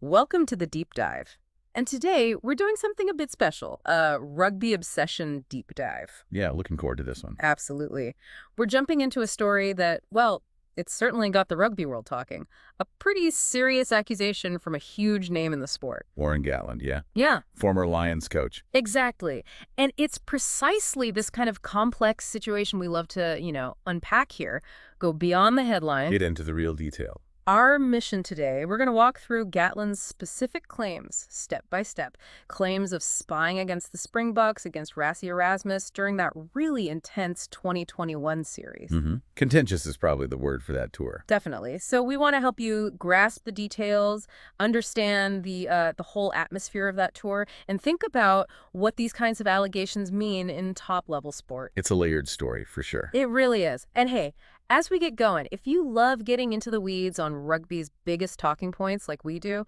Welcome to the deep dive. And today we're doing something a bit special, a rugby obsession deep dive. Yeah, looking forward to this one. Absolutely. We're jumping into a story that, well, it's certainly got the rugby world talking. A pretty serious accusation from a huge name in the sport. Warren Gatland, yeah. Yeah, Former Lions coach. exactly. And it's precisely this kind of complex situation we love to, unpack here, go beyond the headline. Get into the real detail. Our mission today, we're going to walk through Gatland's specific claims, step by step. Claims of spying against the Springboks, against Rassie Erasmus during that really intense 2021 series. Contentious is probably the word for that tour. Definitely. So we want to help you grasp the details, understand the whole atmosphere of that tour, and think about what these kinds of allegations mean in top-level sport. It's a layered story, for sure. It really is. And hey, as we get going, if you love getting into the weeds on rugby's biggest talking points like we do,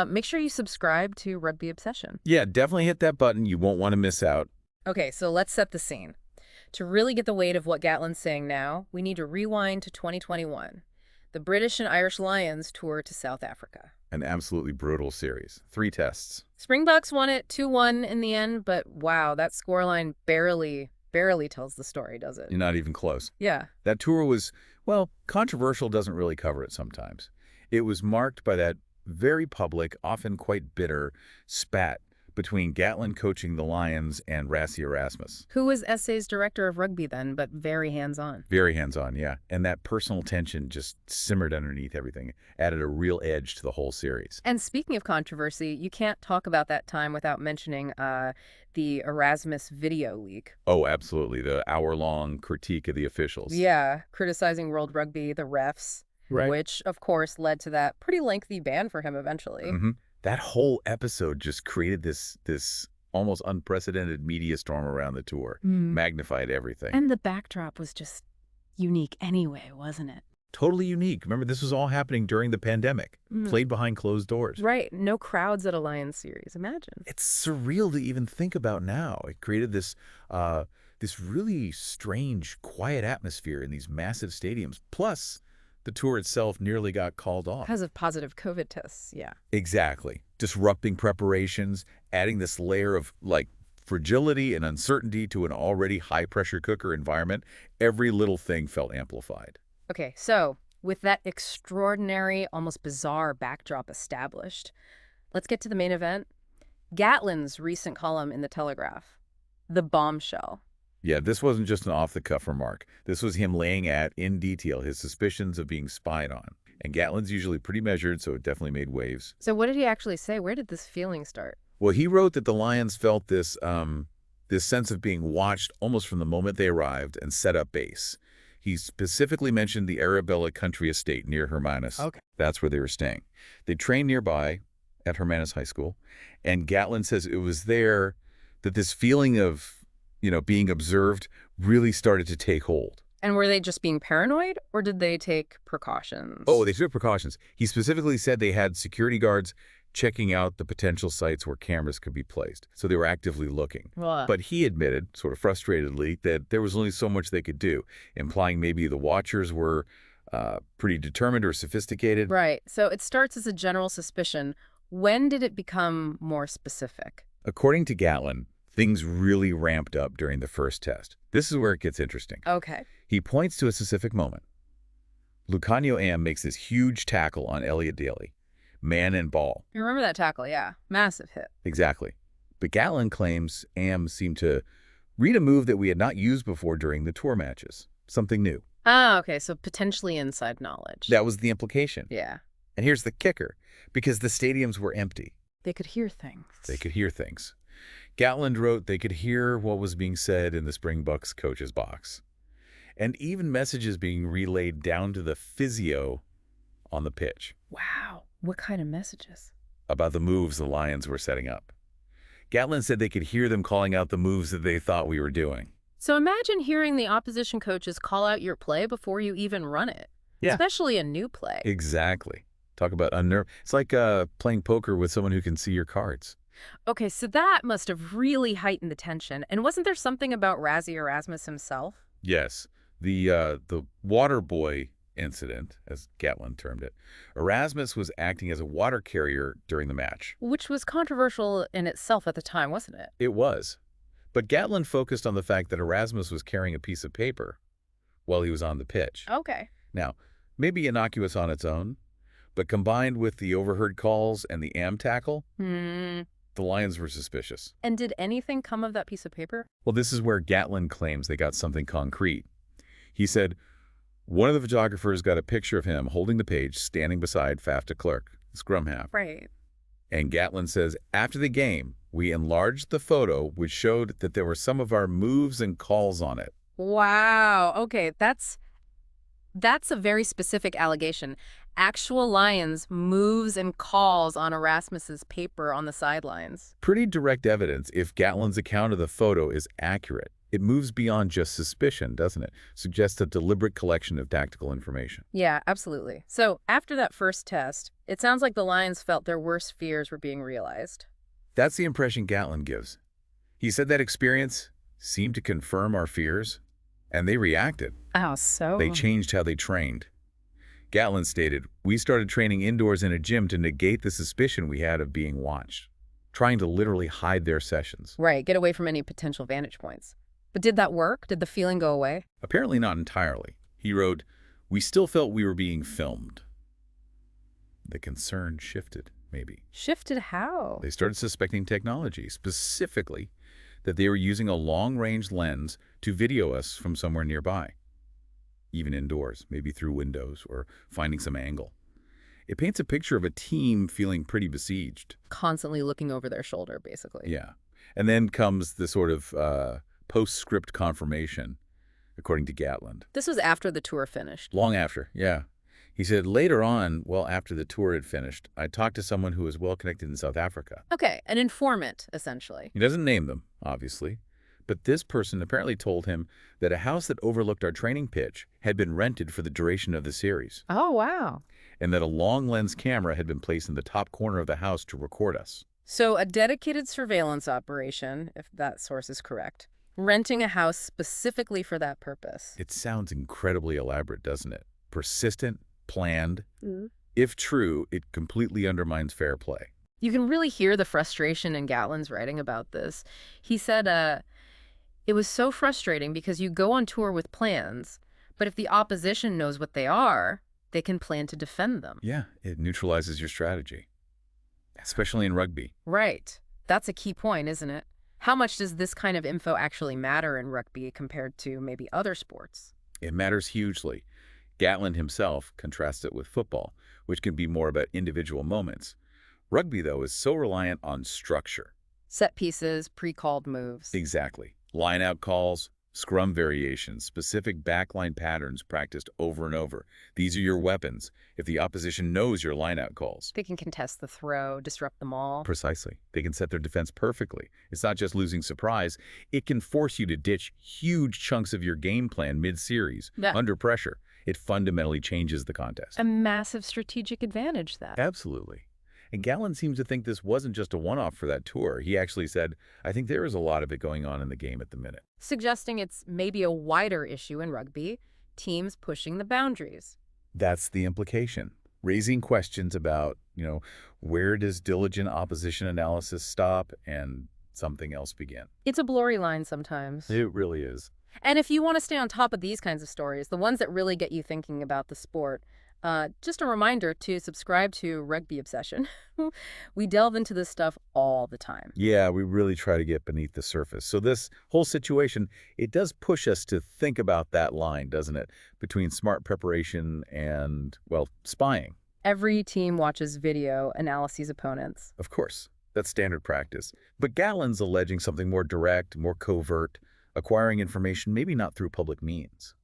make sure you subscribe to Rugby Obsession. Yeah, definitely hit that button. You won't want to miss out. Okay, so let's set the scene. To really get the weight of what Gatland's saying now, we need to rewind to 2021. The British and Irish Lions tour to South Africa. An absolutely brutal series. 3 tests. Springboks won it 2-1 in the end, but wow, that scoreline barely tells the story, does it? You're not even close. Yeah. That tour was, well, controversial doesn't really cover it sometimes. It was marked by that very public, often quite bitter, spat between Gatland coaching the Lions and Rassie Erasmus. Who was SA's director of rugby then, but very hands-on. Very hands-on, yeah. And that personal tension just simmered underneath everything, added a real edge to the whole series. And speaking of controversy, you can't talk about that time without mentioning the Erasmus video leak. Oh, absolutely. The hour-long critique of the officials. Yeah, criticizing World Rugby, the refs, Right. which, of course, led to that pretty lengthy ban for him eventually. That whole episode just created this almost unprecedented media storm around the tour, magnified everything. And the backdrop was just unique anyway, wasn't it? Totally unique. Remember, this was all happening during the pandemic, played behind closed doors. Right, no crowds at a Lions series, imagine. It's surreal to even think about now. It created this really strange, quiet atmosphere in these massive stadiums. Plus, the tour itself nearly got called off. Because of positive COVID tests, yeah. Exactly. Disrupting preparations, adding this layer of, fragility and uncertainty to an already high-pressure cooker environment. Every little thing felt amplified. Okay, so with that extraordinary, almost bizarre backdrop established, let's get to the main event. Gatland's recent column in The Telegraph, The Bombshell. Yeah, this wasn't just an off-the-cuff remark. This was him laying out in detail his suspicions of being spied on. And Gatland's usually pretty measured, so it definitely made waves. So what did he actually say? Where did this feeling start? Well, he wrote that the Lions felt this sense of being watched almost from the moment they arrived and set up base. He specifically mentioned the Arabella country estate near Hermanus. Okay. That's where they were staying. They trained nearby at Hermanus High School, and Gatland says it was there that this feeling of being observed really started to take hold. And were they just being paranoid, or did they take precautions? Oh, they took precautions. He specifically said they had security guards checking out the potential sites where cameras could be placed. So they were actively looking. Well, But he admitted, sort of frustratedly, that there was only so much they could do, implying maybe the watchers were pretty determined or sophisticated. right. So it starts as a general suspicion. When did it become more specific? According to Gatland, things really ramped up during the first test. This is where it gets interesting. Okay. He points to a specific moment. Lucanio Am makes this huge tackle on Elliot Daly. Man and ball. You remember that tackle, yeah. Massive hit. Exactly. But Gatland claims Am seemed to read a move that we had not used before during the tour matches. Something new. Ah, okay, so potentially inside knowledge. That was the implication. Yeah. And here's the kicker. Because the stadiums were empty, They could hear things. they could hear things. Gatland wrote they could hear what was being said in the Springboks coach's box. And even messages being relayed down to the physio on the pitch Wow. What kind of messages? about the moves the Lions were setting up. Gatland said they could hear them calling out the moves that they thought we were doing. So imagine hearing the opposition coaches call out your play before you even run it. Yeah. Especially a new play. Exactly. Talk about unnerve. It's like playing poker with someone who can see your cards. Okay, so that must have really heightened the tension. And wasn't there something about Rassie Erasmus himself? Yes. The water boy incident, as Gatland termed it, Erasmus was acting as a water carrier during the match. Which was controversial in itself at the time, wasn't it? It was. But Gatland focused on the fact that Erasmus was carrying a piece of paper while he was on the pitch. Okay. Now, maybe innocuous on its own, but combined with the overheard calls and the am tackle, the Lions were suspicious. And did anything come of that piece of paper? Well, this is where Gatland claims they got something concrete. He said, one of the photographers got a picture of him holding the page, standing beside Faf de Klerk, the scrum half. Right. And Gatland says, after the game, we enlarged the photo, which showed that there were some of our moves and calls on it. Wow. Okay, that's a very specific allegation. Actual Lions moves and calls on Erasmus's paper on the sidelines. Pretty direct evidence if Gatland's account of the photo is accurate. It moves beyond just suspicion, doesn't it? Suggests a deliberate collection of tactical information. Yeah, absolutely. So after that first test, it sounds like the Lions felt their worst fears were being realized. That's the impression Gatland gives. He said that experience seemed to confirm our fears, and they reacted. Oh, so? They changed how they trained. Gatland stated, we started training indoors in a gym to negate the suspicion we had of being watched, trying to literally hide their sessions. Right, get away from any potential vantage points. But did that work? Did the feeling go away? Apparently not entirely. He wrote, we still felt we were being filmed. The concern shifted, maybe. Shifted how? They started suspecting technology, specifically that they were using a long-range lens to video us from somewhere nearby, even indoors, maybe through windows or finding some angle. It paints a picture of a team feeling pretty besieged. Constantly looking over their shoulder, basically. Yeah. And then comes the sort of postscript confirmation, according to Gatland. This was after the tour finished. Long after, yeah. He said, later on, well, after the tour had finished, I talked to someone who was well-connected in South Africa. Okay, an informant, essentially. He doesn't name them, obviously, but this person apparently told him that a house that overlooked our training pitch had been rented for the duration of the series. Oh, wow. And that a long-lens camera had been placed in the top corner of the house to record us. So a dedicated surveillance operation, if that source is correct, renting a house specifically for that purpose. It sounds incredibly elaborate, doesn't it? Persistent, planned. If true, it completely undermines fair play. You can really hear the frustration in Gatland's writing about this. He said, it was so frustrating because you go on tour with plans, but if the opposition knows what they are, they can plan to defend them. Yeah, it neutralizes your strategy, especially in rugby. Right. That's a key point, isn't it? How much does this kind of info actually matter in rugby compared to maybe other sports? It matters hugely. Gatland himself contrasts it with football, which can be more about individual moments. Rugby, though, is so reliant on structure. Set pieces, pre-called moves. Exactly. Line-out calls, scrum variations, specific backline patterns practiced over and over. These are your weapons if the opposition knows your line-out calls. They can contest the throw, disrupt them all. Precisely. They can set their defense perfectly. It's not just losing surprise. It can force you to ditch huge chunks of your game plan mid-series, under pressure. It fundamentally changes the contest. A massive strategic advantage, that. Absolutely. And Gatland seems to think this wasn't just a one-off for that tour. He actually said, I think there is a lot of it going on in the game at the minute. Suggesting it's maybe a wider issue in rugby, teams pushing the boundaries. That's the implication. Raising questions about, where does diligent opposition analysis stop and something else begin? It's a blurry line sometimes. It really is. And if you want to stay on top of these kinds of stories, the ones that really get you thinking about the sport, just a reminder to subscribe to Rugby Obsession. We delve into this stuff all the time. Yeah, we really try to get beneath the surface. So this whole situation, it does push us to think about that line, doesn't it? Between smart preparation and, well, spying. Every team watches video, analyses opponents. Of course, that's standard practice. But Gatland's alleging something more direct, more covert, acquiring information maybe not through public means.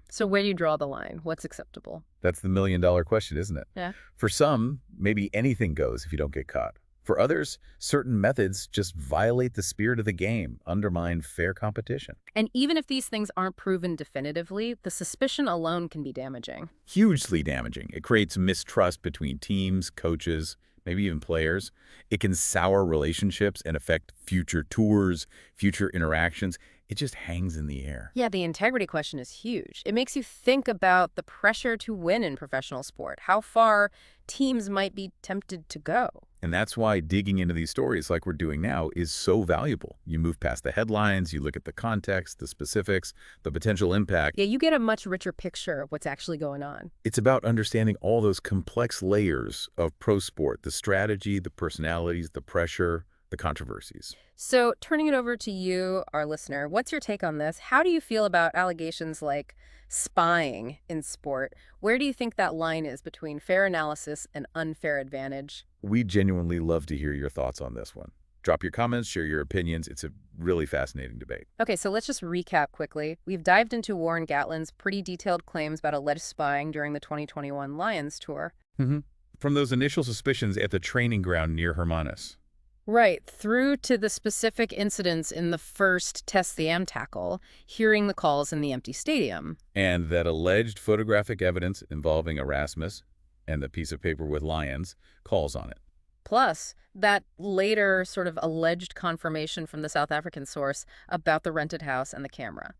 So where do you draw the line? What's acceptable? That's the million-dollar question, isn't it? Yeah. For some, maybe anything goes if you don't get caught. For others, certain methods just violate the spirit of the game, undermine fair competition. And even if these things aren't proven definitively, the suspicion alone can be damaging. Hugely damaging. It creates mistrust between teams, coaches, maybe even players. It can sour relationships and affect future tours, future interactions. it just hangs in the air. Yeah, the integrity question is huge. It makes you think about the pressure to win in professional sport, how far teams might be tempted to go. And that's why digging into these stories like we're doing now is so valuable. You move past the headlines, you look at the context, the specifics, the potential impact. Yeah, you get a much richer picture of what's actually going on. It's about understanding all those complex layers of pro sport, the strategy, the personalities, the pressure, the controversies. So, turning it over to you, our listener, what's your take on this? How do you feel about allegations like spying in sport? Where do you think that line is between fair analysis and unfair advantage? We genuinely love to hear your thoughts on this one. Drop your comments, share your opinions. It's a really fascinating debate. Okay, so let's just recap quickly. We've dived into Warren Gatland's pretty detailed claims about alleged spying during the 2021 Lions tour. From those initial suspicions at the training ground near Hermanus. Right, through to the specific incidents in the first Test the Am tackle, hearing the calls in the empty stadium. And that alleged photographic evidence involving Erasmus and the piece of paper with lions calls on it. Plus, that later sort of alleged confirmation from the South African source about the rented house and the camera.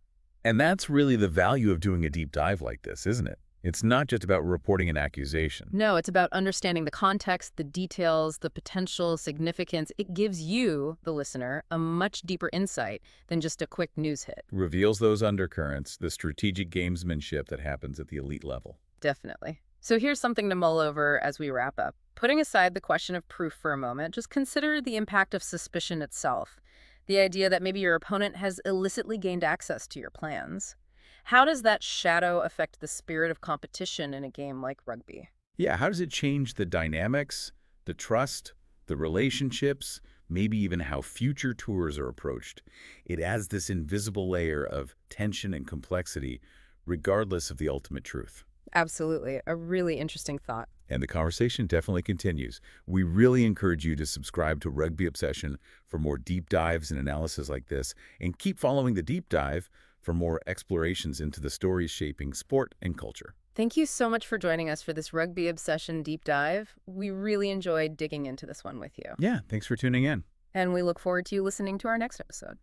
And that's really the value of doing a deep dive like this, isn't it? It's not just about reporting an accusation. No, it's about understanding the context, the details, the potential significance. It gives you, the listener, a much deeper insight than just a quick news hit. Reveals those undercurrents, the strategic gamesmanship that happens at the elite level. Definitely. So here's something to mull over as we wrap up. Putting aside the question of proof for a moment, just consider the impact of suspicion itself. The idea that maybe your opponent has illicitly gained access to your plans. How does that shadow affect the spirit of competition in a game like rugby? Yeah, how does it change the dynamics, the trust, the relationships, maybe even how future tours are approached? It adds this invisible layer of tension and complexity, regardless of the ultimate truth. Absolutely. A really interesting thought. And the conversation definitely continues. We really encourage you to subscribe to Rugby Obsession for more deep dives and analysis like this, and keep following the deep dive for more explorations into the stories shaping sport and culture. Thank you so much for joining us for this Rugby Obsession deep dive. We really enjoyed digging into this one with you. Yeah, thanks for tuning in. And we look forward to you listening to our next episode.